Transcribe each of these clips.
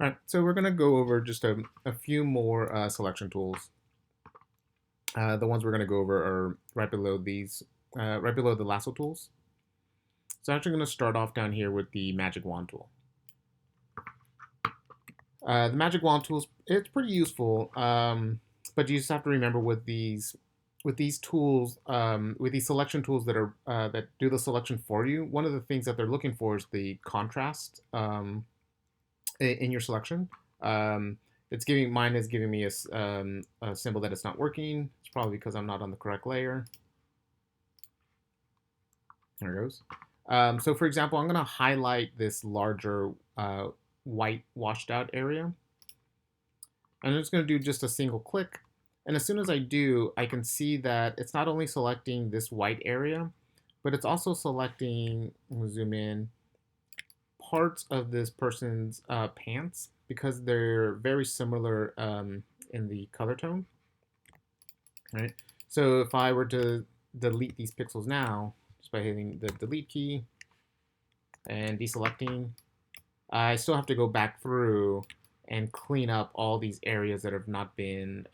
All right, so we're going to go over just a few more selection tools. The ones we're going to go over are right below these, right below the lasso tools. So I'm actually going to start off down here with the magic wand tool. The magic wand tools, it's pretty useful, but you just have to remember with these tools, with these selection tools that are that do the selection for you. One of the things that they're looking for is the contrast in your selection. It's giving mine is giving me a symbol that it's not working. It's probably because I'm not on the correct layer. There it goes. So for example, I'm going to highlight this larger white washed out area. I'm just going to do just a single click. And as soon as I do, I can see that it's not only selecting this white area, but it's also selecting, I'm going to zoom in, parts of this person's pants because they're very similar in the color tone, right? So if I were to delete these pixels now, just by hitting the delete key and deselecting, I still have to go back through and clean up all these areas that have not been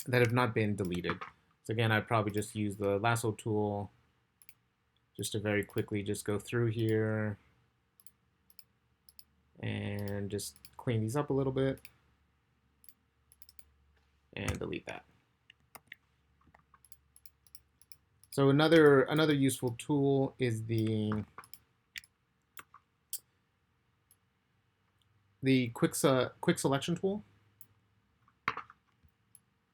deleted. So again, I'd probably just use the lasso tool just to very quickly just go through here and just clean these up a little bit and delete that. So another useful tool is the quick selection tool.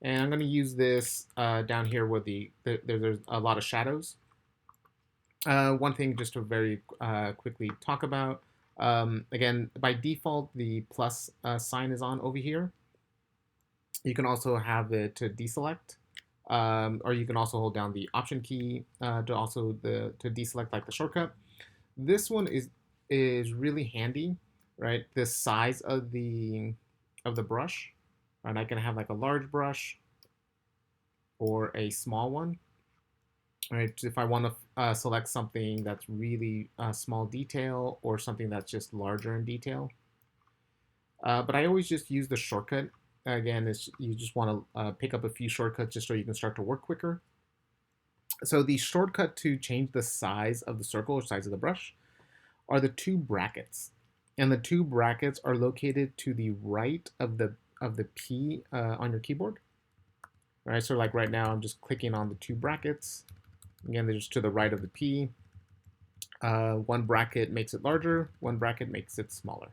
And I'm going to use this down here where there's a lot of shadows. One thing just to very quickly talk about, again, by default, the plus sign is on over here. You can also have it to deselect, or you can also hold down the option key to deselect like the shortcut. This one is really handy, right? The size of the brush, and I can have like a large brush or a small one. Right, if I want to select something that's really small detail or something that's just larger in detail. But I always just use the shortcut. Again, you just want to pick up a few shortcuts just so you can start to work quicker. So the shortcut to change the size of the circle or size of the brush are the two brackets. And the two brackets are located to the right of the P on your keyboard. All right, so like right now, I'm just clicking on the two brackets. Again, they're just to the right of the P. One bracket makes it larger, one bracket makes it smaller.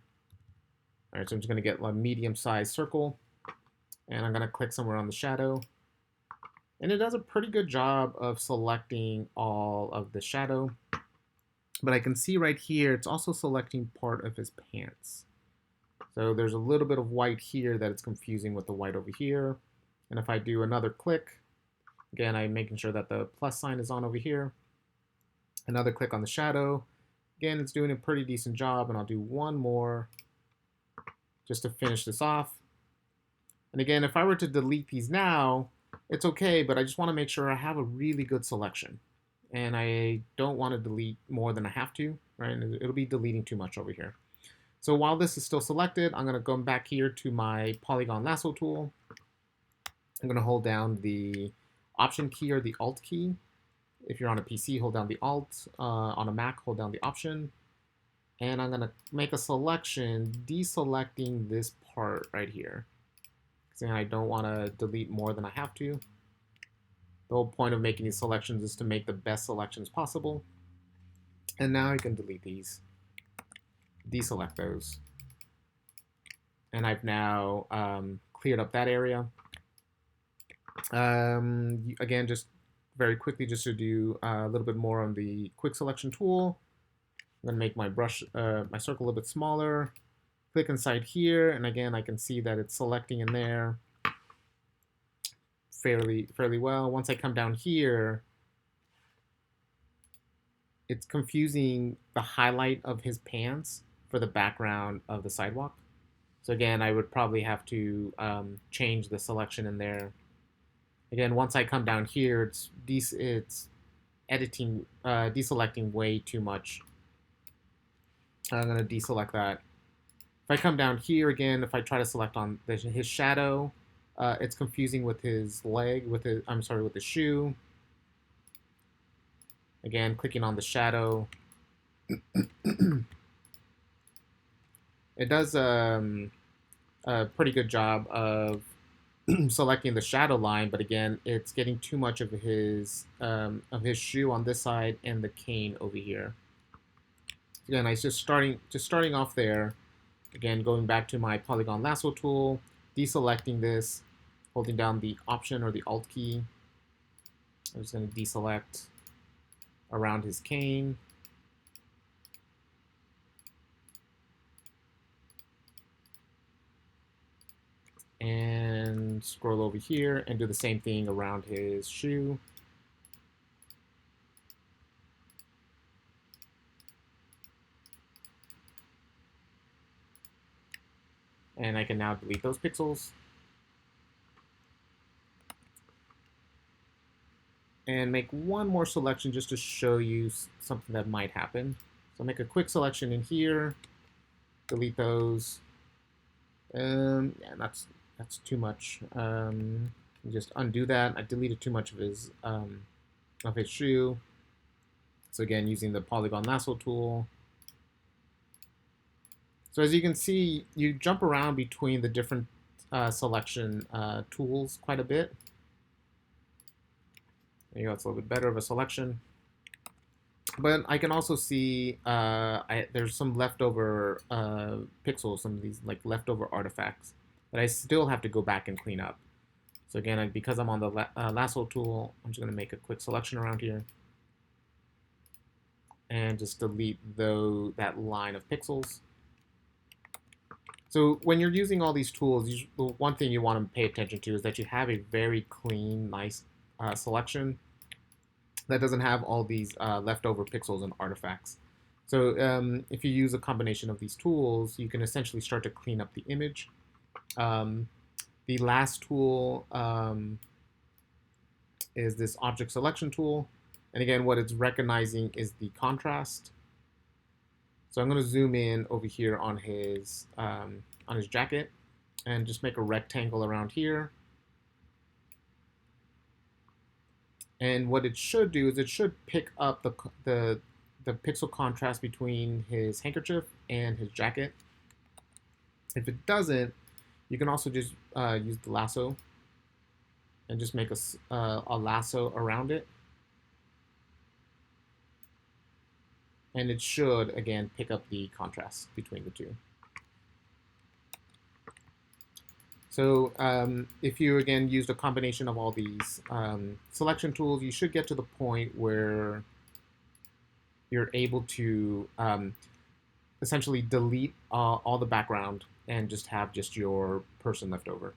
All right, so I'm just going to get a medium-sized circle, and I'm going to click somewhere on the shadow. And it does a pretty good job of selecting all of the shadow. But I can see right here, it's also selecting part of his pants. So there's a little bit of white here that it's confusing with the white over here. And if I do another click, again, I'm making sure that the plus sign is on over here. Another click on the shadow. Again, it's doing a pretty decent job, and I'll do one more just to finish this off. And again, if I were to delete these now, it's okay, but I just want to make sure I have a really good selection. And I don't want to delete more than I have to, right? And it'll be deleting too much over here. So while this is still selected, I'm going to go back here to my Polygon Lasso tool. I'm going to hold down the Option key or the Alt key. If you're on a PC, hold down the Alt. On a Mac, hold down the Option. And I'm going to make a selection, deselecting this part right here. Because I don't want to delete more than I have to. The whole point of making these selections is to make the best selections possible. And now I can delete these, deselect those. And I've now cleared up that area. Again, just very quickly, just to do a little bit more on the quick selection tool. I'm gonna make my brush, my circle a little bit smaller. Click inside here, and again, I can see that it's selecting in there fairly well. Once I come down here, it's confusing the highlight of his pants for the background of the sidewalk. So again, I would probably have to change the selection in there. Again, once I come down here, it's editing, deselecting way too much. I'm going to deselect that If I come down here again, if I try to select on his shadow, it's confusing with his leg, with his, I'm sorry, with the shoe. Again, clicking on the shadow. It does a pretty good job of selecting the shadow line, but again, it's getting too much of his shoe on this side and the cane over here. Again, I just starting off there. Again, going back to my Polygon Lasso tool, deselecting this, holding down the Option or the Alt key. I'm just going to deselect around his cane. And scroll over here and do the same thing around his shoe. And I can now delete those pixels. And make one more selection just to show you something that might happen. So make a quick selection in here, delete those. Yeah, that's too much. Just undo that. I deleted too much of his shoe. So again, using the Polygon Lasso tool. So as you can see, you jump around between the different selection tools quite a bit. There you go, it's a little bit better of a selection. But I can also see there's some leftover pixels, some of these like leftover artifacts that I still have to go back and clean up. So again, because I'm on the lasso tool, I'm just going to make a quick selection around here and just delete that line of pixels. So when you're using all these tools, the one thing you want to pay attention to is that you have a very clean, nice selection that doesn't have all these leftover pixels and artifacts. So if you use a combination of these tools, you can essentially start to clean up the image. The last tool is this object selection tool. And again, what it's recognizing is the contrast. So I'm going to zoom in over here on his jacket and just make a rectangle around here. And what it should do is it should pick up the pixel contrast between his handkerchief and his jacket. If it doesn't, you can also just use the lasso and just make a lasso around it. And it should, again, pick up the contrast between the two. So if you, again, used a combination of all these selection tools, you should get to the point where you're able to essentially delete all the background and just have just your person left over.